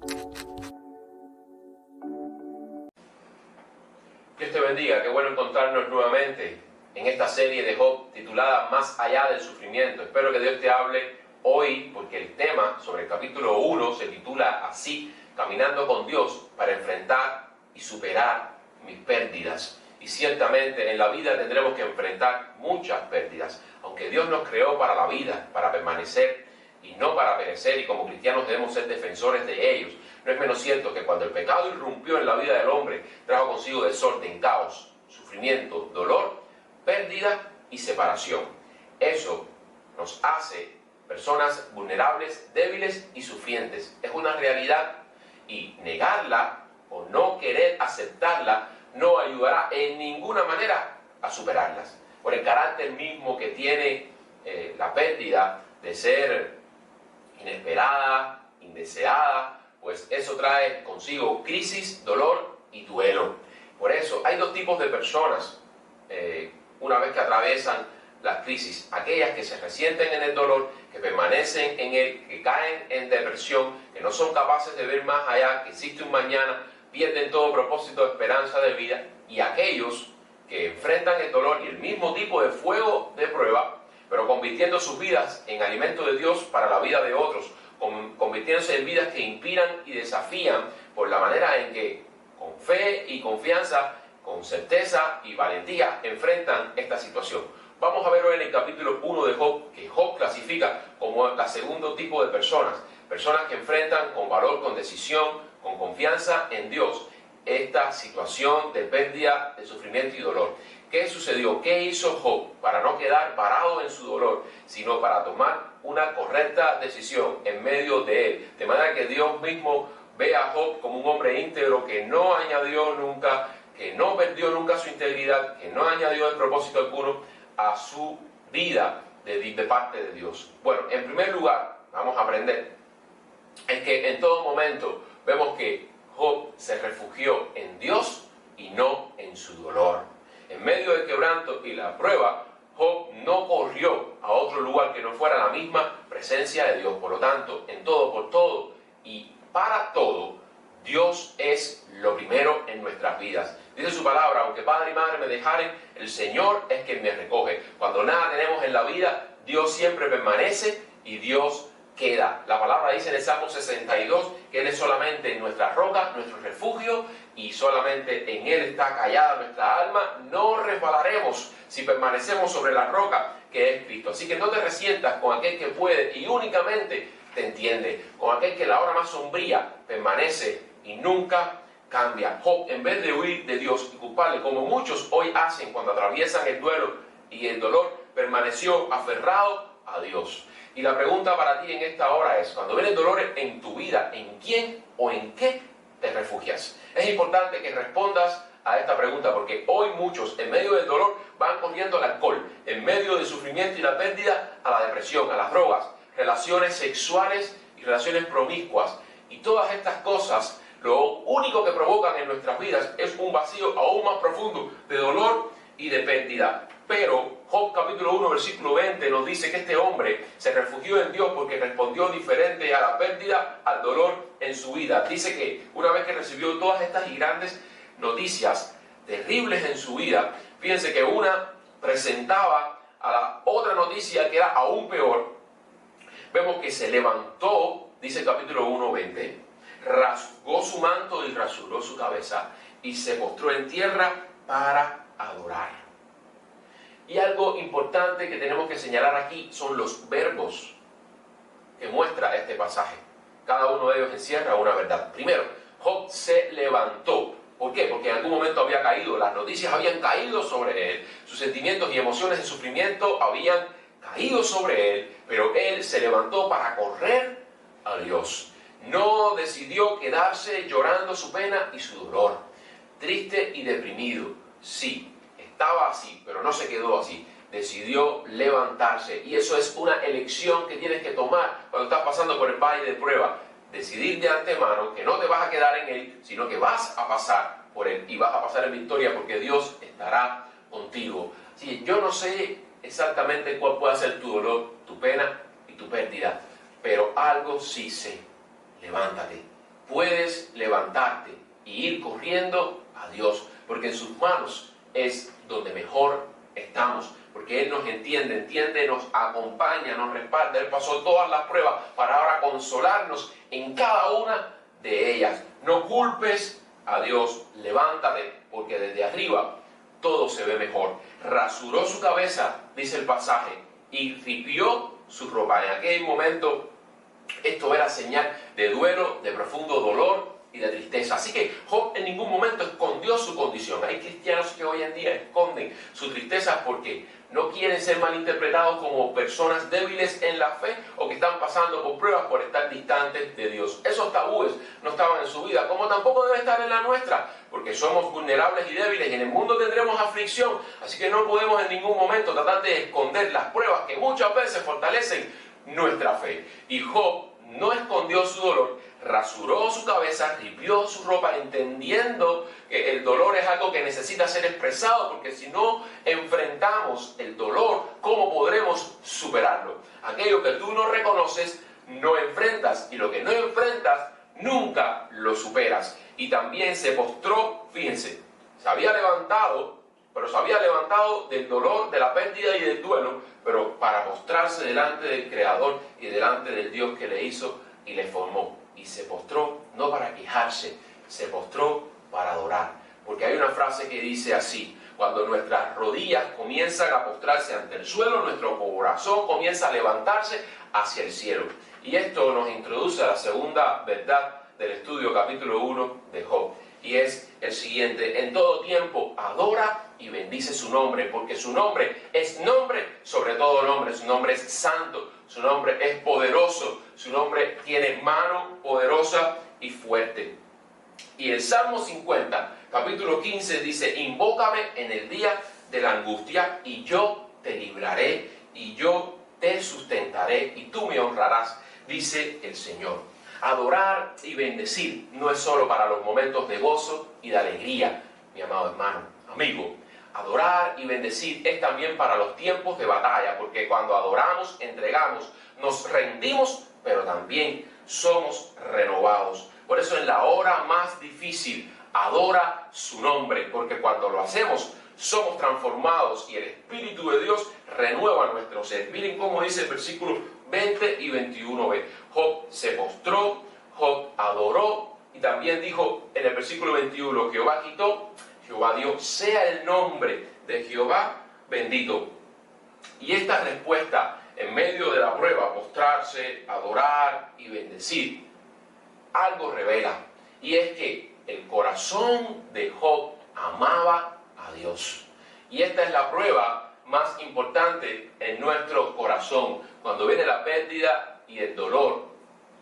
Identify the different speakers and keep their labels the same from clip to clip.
Speaker 1: Dios te bendiga, qué bueno encontrarnos nuevamente en esta serie de Job titulada Más allá del sufrimiento. Espero que Dios te hable hoy porque el tema sobre el capítulo 1 se titula así: Caminando con Dios para enfrentar y superar mis pérdidas. Y ciertamente en la vida tendremos que enfrentar muchas pérdidas, aunque Dios nos creó para la vida, para permanecer y no para perecer, y como cristianos debemos ser defensores de ellos. No es menos cierto que cuando el pecado irrumpió en la vida del hombre, trajo consigo desorden, caos, sufrimiento, dolor, pérdida y separación. Eso nos hace personas vulnerables, débiles y sufrientes. Es una realidad, y negarla o no querer aceptarla no ayudará en ninguna manera a superarlas. Por el carácter mismo que tiene la pérdida de ser inesperada, indeseada, pues eso trae consigo crisis, dolor y duelo. Por eso hay dos tipos de personas una vez que atraviesan las crisis: aquellas que se resienten en el dolor, que permanecen en él, que caen en depresión, que no son capaces de ver más allá, que existe un mañana, pierden todo propósito de esperanza de vida, y aquellos que enfrentan el dolor y el mismo tipo de fuego de prueba, pero convirtiendo sus vidas en alimento de Dios para la vida de otros, convirtiéndose en vidas que inspiran y desafían por la manera en que, con fe y confianza, con certeza y valentía, enfrentan esta situación. Vamos a ver hoy en el capítulo 1 de Job, que Job clasifica como el segundo tipo de personas que enfrentan con valor, con decisión, con confianza en Dios, esta situación de pérdida, de sufrimiento y dolor. ¿Qué sucedió? ¿Qué hizo Job para no quedar parado en su dolor, sino para tomar una correcta decisión en medio de él? De manera que Dios mismo ve a Job como un hombre íntegro que no añadió nunca, que no perdió nunca su integridad, que no añadió el propósito alguno a su vida de parte de Dios. Bueno, en primer lugar, vamos a aprender es que en todo momento vemos que Job se refugió en Dios y no en su dolor. En medio del quebranto y la prueba, Job no corrió a otro lugar que no fuera la misma presencia de Dios. Por lo tanto, en todo, por todo y para todo, Dios es lo primero en nuestras vidas. Dice su palabra: aunque padre y madre me dejaren, el Señor es quien me recoge. Cuando nada tenemos en la vida, Dios siempre permanece y Dios queda. La palabra dice en el Salmo 62 que Él es solamente nuestra roca, nuestro refugio, y solamente en Él está callada nuestra alma. No resbalaremos si permanecemos sobre la roca que es Cristo. Así que no te resientas con aquel que puede y únicamente te entiende, con aquel que en la hora más sombría permanece y nunca cambia. Job, en vez de huir de Dios y culparle, como muchos hoy hacen cuando atraviesan el duelo y el dolor, permaneció aferrado a Dios. Y la pregunta para ti en esta hora es: cuando viene el dolor en tu vida, ¿en quién o en qué te refugias? Es importante que respondas a esta pregunta, porque hoy muchos en medio del dolor van corriendo al alcohol, en medio del sufrimiento y la pérdida a la depresión, a las drogas, relaciones sexuales y relaciones promiscuas. Y todas estas cosas lo único que provocan en nuestras vidas es un vacío aún más profundo de dolor y de pérdida. Pero Job capítulo 1 versículo 20 nos dice que este hombre se refugió en Dios porque respondió diferente a la pérdida, al dolor en su vida. Dice que una vez que recibió todas estas y grandes noticias terribles en su vida, fíjense que una presentaba a la otra noticia que era aún peor. Vemos que se levantó, dice el capítulo 1:20, rasgó su manto y rasuró su cabeza y se postró en tierra para adorar. Y algo importante que tenemos que señalar aquí son los verbos que muestra este pasaje. Cada uno de ellos encierra una verdad. Primero, Job se levantó. ¿Por qué? Porque en algún momento había caído, las noticias habían caído sobre él, sus sentimientos y emociones de sufrimiento habían caído sobre él, pero él se levantó para correr a Dios. No decidió quedarse llorando su pena y su dolor, triste y deprimido. Sí, estaba así, pero no se quedó así. Decidió levantarse, y eso es una elección que tienes que tomar cuando estás pasando por el valle de prueba. Decidir de antemano que no te vas a quedar en él, sino que vas a pasar por él y vas a pasar en victoria, porque Dios estará contigo. Sí, yo no sé exactamente cuál puede ser tu dolor, tu pena y tu pérdida, pero algo sí sé: levántate, puedes levantarte y ir corriendo a Dios, porque en sus manos es donde mejor estamos, porque Él nos entiende, nos acompaña, nos respalda. Él pasó todas las pruebas para ahora consolarnos en cada una de ellas. No culpes a Dios, levántate, porque desde arriba todo se ve mejor. Rasuró su cabeza, dice el pasaje, y ripió su ropa. En aquel momento esto era señal de duelo, de profundo dolor y de tristeza. Así que Job en ningún momento escondió su condición. Hay cristianos que hoy en día esconden su tristeza porque no quieren ser malinterpretados como personas débiles en la fe o que están pasando por pruebas por estar distantes de Dios. Esos tabúes no estaban en su vida, como tampoco debe estar en la nuestra, porque somos vulnerables y débiles y en el mundo tendremos aflicción. Así que no podemos en ningún momento tratar de esconder las pruebas que muchas veces fortalecen nuestra fe. Y Job no escondió su dolor, rasuró su cabeza, ripió su ropa, entendiendo que el dolor es algo que necesita ser expresado, porque si no enfrentamos el dolor, ¿cómo podremos superarlo? Aquello que tú no reconoces, no enfrentas, y lo que no enfrentas, nunca lo superas. Y también se postró, fíjense, se había levantado, pero se había levantado del dolor, de la pérdida y del duelo, pero para postrarse delante del Creador y delante del Dios que le hizo y le formó. Y se postró no para quejarse, se postró para adorar. Porque hay una frase que dice así: cuando nuestras rodillas comienzan a postrarse ante el suelo, nuestro corazón comienza a levantarse hacia el cielo. Y esto nos introduce a la segunda verdad del estudio, capítulo 1 de Job. Y es el siguiente: en todo tiempo adora y bendice su nombre, porque su nombre es nombre sobre todo nombre. Su nombre es santo, su nombre es poderoso, su nombre tiene mano poderosa y fuerte. Y el Salmo 50, capítulo 15 dice: invócame en el día de la angustia y yo te libraré y yo te sustentaré y tú me honrarás, dice el Señor. Adorar y bendecir no es solo para los momentos de gozo y de alegría, mi amado hermano, amigo. Adorar y bendecir es también para los tiempos de batalla, porque cuando adoramos, entregamos, nos rendimos, pero también somos renovados. Por eso en la hora más difícil, adora su nombre, porque cuando lo hacemos, somos transformados y el Espíritu de Dios renueva nuestro ser. Miren cómo dice el versículo 20 y 21b. Job se postró, Job adoró, y también dijo en el versículo 21, Jehová quitó, Jehová dio, sea el nombre de Jehová bendito. Y esta respuesta en medio de la prueba, postrarse, adorar y bendecir, algo revela, y es que el corazón de Job amaba a Dios. Y esta es la prueba más importante en nuestro corazón. Cuando viene la pérdida y el dolor,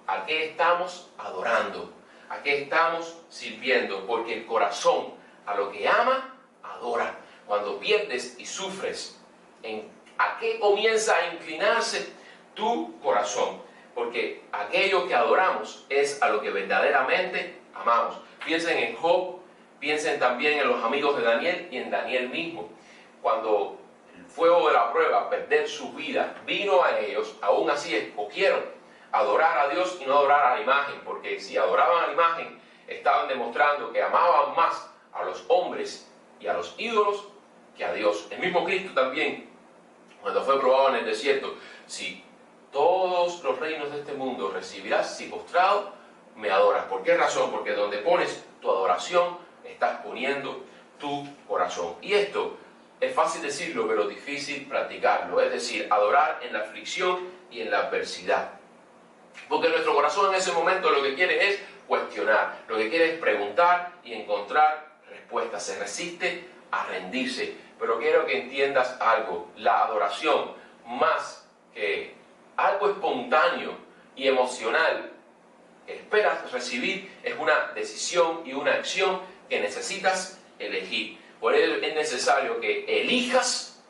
Speaker 1: ¿a qué estamos adorando? ¿A qué estamos sirviendo? Porque el corazón a lo que ama, adora. Cuando pierdes y sufres, ¿a qué comienza a inclinarse tu corazón? Porque aquello que adoramos es a lo que verdaderamente amamos. Piensen en Job, piensen también en los amigos de Daniel y en Daniel mismo. Cuando el fuego de la prueba, perder su vida, vino a ellos, aún así escogieron adorar a Dios y no adorar a la imagen, porque si adoraban a la imagen, estaban demostrando que amaban más a los hombres y a los ídolos que a Dios. El mismo Cristo también, cuando fue probado en el desierto: si todos los reinos de este mundo recibirás, si postrado me adoras. ¿Por qué razón? Porque donde pones tu adoración, estás poniendo tu corazón. Y esto es fácil decirlo, pero difícil practicarlo. Es decir, adorar en la aflicción y en la adversidad. Porque nuestro corazón en ese momento lo que quiere es cuestionar, lo que quiere es preguntar y encontrar respuestas. Se resiste a rendirse. Pero quiero que entiendas algo: la adoración, más que algo espontáneo y emocional que esperas recibir, es una decisión y una acción que necesitas elegir. Por ello es necesario que elijas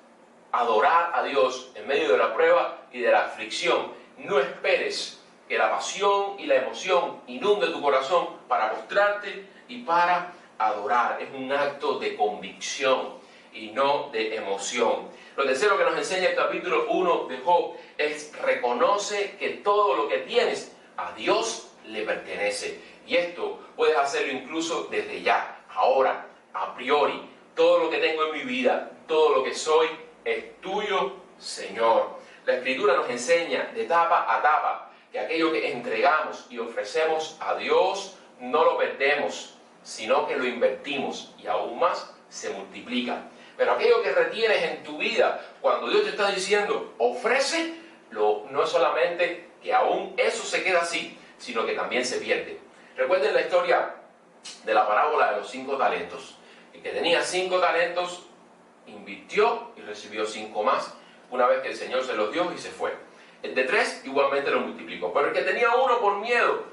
Speaker 1: adorar a Dios en medio de la prueba y de la aflicción. No esperes que la pasión y la emoción inunde tu corazón para postrarte y para adorar. Es un acto de convicción y no de emoción. Lo tercero que nos enseña el capítulo 1 de Job es: reconoce que todo lo que tienes a Dios le pertenece. Y esto puedes hacerlo incluso desde ya, ahora, a priori. Todo lo que tengo en mi vida, todo lo que soy, es tuyo, Señor. La Escritura nos enseña de tapa a tapa que aquello que entregamos y ofrecemos a Dios no lo perdemos, sino que lo invertimos y aún más se multiplica. Pero aquello que retienes en tu vida, cuando Dios te está diciendo, ofrece, no es solamente que aún eso se queda así, sino que también se pierde. Recuerden la historia de la parábola de los 5 talentos. El que tenía 5 talentos invirtió y recibió 5 más, una vez que el Señor se los dio y se fue. El de 3 igualmente lo multiplicó, pero el que tenía 1 por miedo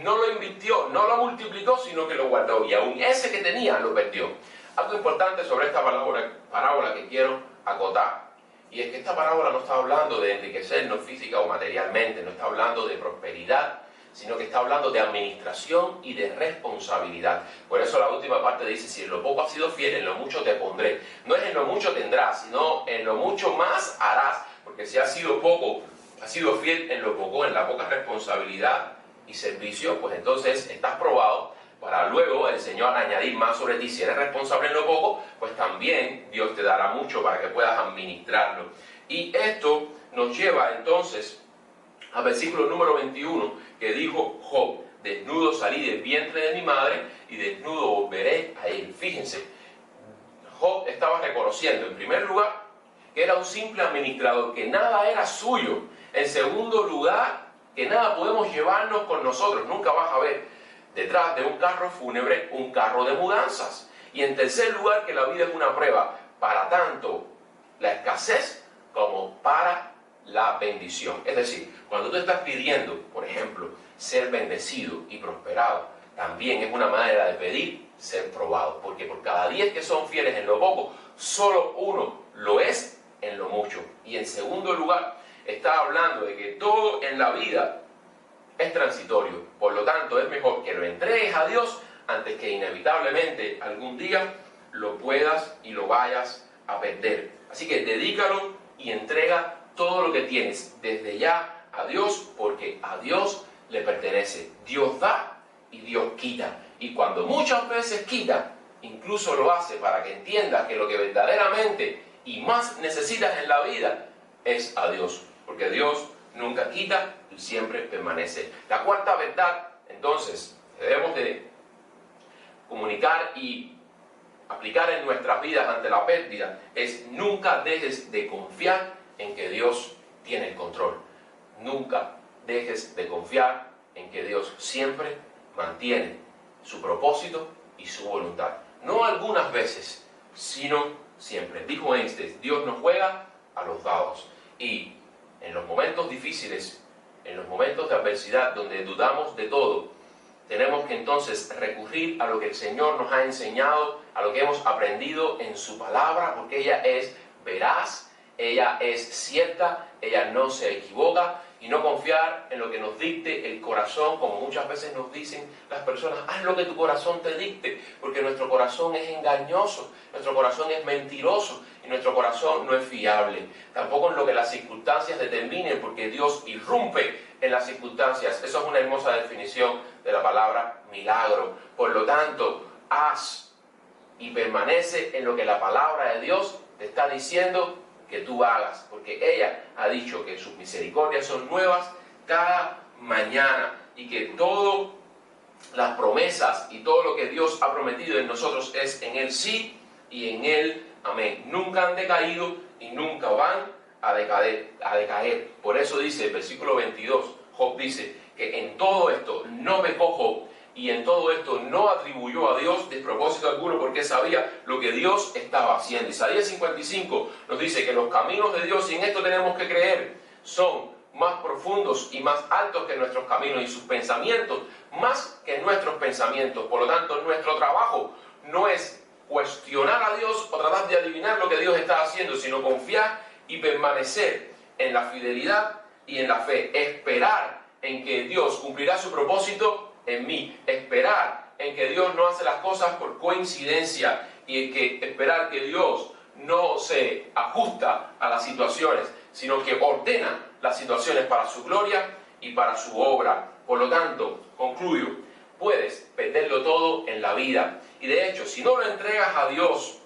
Speaker 1: no lo invirtió, no lo multiplicó, sino que lo guardó, y aún ese que tenía lo perdió. Algo importante sobre esta parábola que quiero acotar, y es que esta parábola no está hablando de enriquecernos física o materialmente, no está hablando de prosperidad, sino que está hablando de administración y de responsabilidad. Por eso la última parte dice, si en lo poco has sido fiel, en lo mucho te pondré. No es en lo mucho tendrás, sino en lo mucho más harás, porque si has sido poco, has sido fiel en lo poco, en la poca responsabilidad y servicio, pues entonces estás probado para luego el Señor añadir más sobre ti. Si eres responsable en lo poco, pues también Dios te dará mucho para que puedas administrarlo. Y esto nos lleva entonces al versículo número 21, que dijo Job, desnudo salí del vientre de mi madre y desnudo volveré a él. Fíjense, Job estaba reconociendo en primer lugar que era un simple administrador, que nada era suyo. En segundo lugar, que nada podemos llevarnos con nosotros. Nunca vas a ver detrás de un carro fúnebre un carro de mudanzas. Y en tercer lugar, que la vida es una prueba para tanto la escasez como para la bendición. Es decir, cuando tú estás pidiendo, por ejemplo, ser bendecido y prosperado, también es una manera de pedir ser probado, porque por cada 10 que son fieles en lo poco, solo uno lo es en lo mucho. Y en segundo lugar, está hablando de que todo en la vida es transitorio, por lo tanto es mejor que lo entregues a Dios antes que inevitablemente algún día lo puedas y lo vayas a perder. Así que dedícalo y entrega todo lo que tienes desde ya a Dios, porque a Dios le pertenece. Dios da y Dios quita. Y cuando muchas veces quita, incluso lo hace para que entiendas que lo que verdaderamente y más necesitas en la vida es a Dios. Porque Dios nunca quita y siempre permanece. La cuarta verdad, entonces, que debemos de comunicar y aplicar en nuestras vidas ante la pérdida, es nunca dejes de confiar en que Dios tiene el control. Nunca dejes de confiar en que Dios siempre mantiene su propósito y su voluntad. No algunas veces, sino siempre. Dijo Einstein, Dios no juega a los dados. Y en los momentos difíciles, en los momentos de adversidad, donde dudamos de todo, tenemos que entonces recurrir a lo que el Señor nos ha enseñado, a lo que hemos aprendido en su palabra, porque ella es veraz, ella es cierta, ella no se equivoca, y no confiar en lo que nos dicte el corazón, como muchas veces nos dicen las personas, haz lo que tu corazón te dicte, porque nuestro corazón es engañoso, nuestro corazón es mentiroso, y nuestro corazón no es fiable. Tampoco en lo que las circunstancias determinen, porque Dios irrumpe en las circunstancias. Eso es una hermosa definición de la palabra milagro. Por lo tanto, haz y permanece en lo que la palabra de Dios te está diciendo que tú hagas, porque ella ha dicho que sus misericordias son nuevas cada mañana, y que todas las promesas y todo lo que Dios ha prometido en nosotros es en Él sí y en Él amén. Nunca han decaído y nunca van a decaer. Por eso dice el versículo 22, Job dice que en todo esto no pecó Job, y en todo esto no atribuyó a Dios despropósito alguno, porque sabía lo que Dios estaba haciendo. Isaías 55 nos dice que los caminos de Dios, y en esto tenemos que creer, son más profundos y más altos que nuestros caminos, y sus pensamientos más que nuestros pensamientos. Por lo tanto, nuestro trabajo no es cuestionar a Dios o tratar de adivinar lo que Dios está haciendo, sino confiar y permanecer en la fidelidad y en la fe. Esperar en que Dios cumplirá su propósito en mí, esperar en que Dios no hace las cosas por coincidencia, y esperar que Dios no se ajusta a las situaciones, sino que ordena las situaciones para su gloria y para su obra. Por lo tanto, concluyo, puedes perderlo todo en la vida. Y de hecho, si no lo entregas a Dios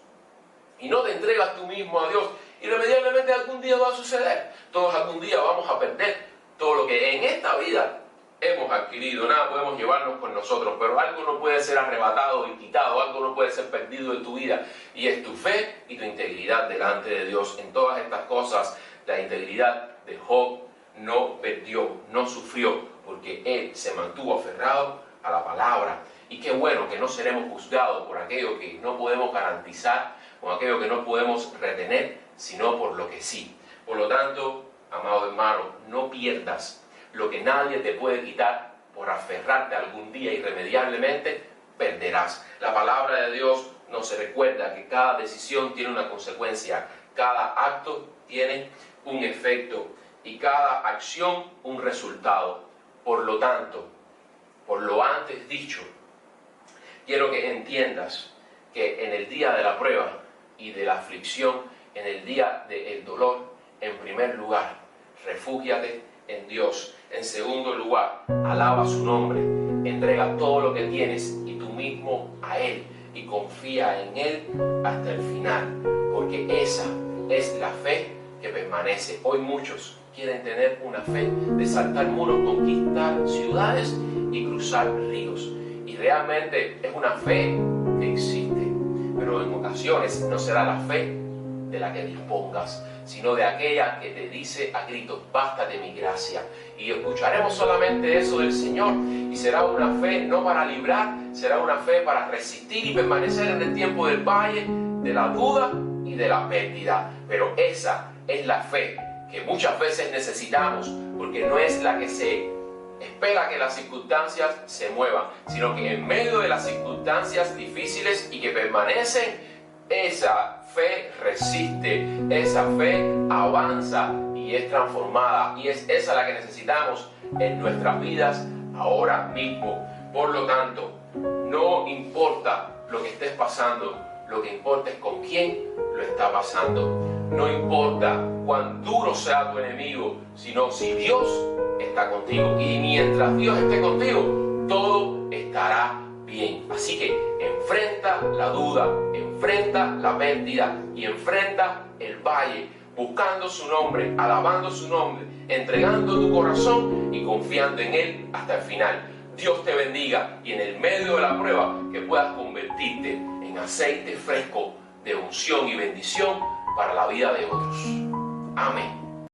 Speaker 1: y no te entregas tú mismo a Dios, irremediablemente algún día va a suceder. Todos algún día vamos a perder todo lo que en esta vida hemos adquirido. Nada podemos llevarnos con nosotros, pero algo no puede ser arrebatado y quitado, algo no puede ser perdido de tu vida, y es tu fe y tu integridad delante de Dios. En todas estas cosas, la integridad de Job no perdió, no sufrió, porque él se mantuvo aferrado a la palabra. Y qué bueno que no seremos juzgados por aquello que no podemos garantizar, por aquello que no podemos retener, sino por lo que sí. Por lo tanto, amado hermano, no pierdas lo que nadie te puede quitar. Por aferrarte algún día irremediablemente perderás. La palabra de Dios nos recuerda que cada decisión tiene una consecuencia, cada acto tiene un efecto y cada acción un resultado. Por lo tanto, por lo antes dicho, quiero que entiendas que en el día de la prueba y de la aflicción, en el día del dolor, en primer lugar, refúgiate en Dios. En segundo lugar, alaba su nombre, entrega todo lo que tienes y tú mismo a Él, y confía en Él hasta el final, porque esa es la fe que permanece. Hoy muchos quieren tener una fe de saltar muros, conquistar ciudades y cruzar ríos, y realmente es una fe que existe, pero en ocasiones no será la fe de la que dispongas, sino de aquella que te dice a gritos: bástate mi gracia. Y escucharemos solamente eso del Señor, y será una fe no para librar, será una fe para resistir y permanecer en el tiempo del valle, de la duda y de la pérdida. Pero esa es la fe que muchas veces necesitamos, porque no es la que se espera que las circunstancias se muevan, sino que en medio de las circunstancias difíciles y que permanecen, esa fe resiste, esa fe avanza y es transformada, y es esa la que necesitamos en nuestras vidas ahora mismo. Por lo tanto, no importa lo que estés pasando, lo que importa es con quién lo está pasando. No importa cuán duro sea tu enemigo, sino si Dios está contigo. Y mientras Dios esté contigo, todo estará bien. Así que enfrenta la duda, enfrenta la pérdida y enfrenta el valle, buscando su nombre, alabando su nombre, entregando tu corazón y confiando en Él hasta el final. Dios te bendiga, y en el medio de la prueba que puedas convertirte en aceite fresco de unción y bendición para la vida de otros. Amén.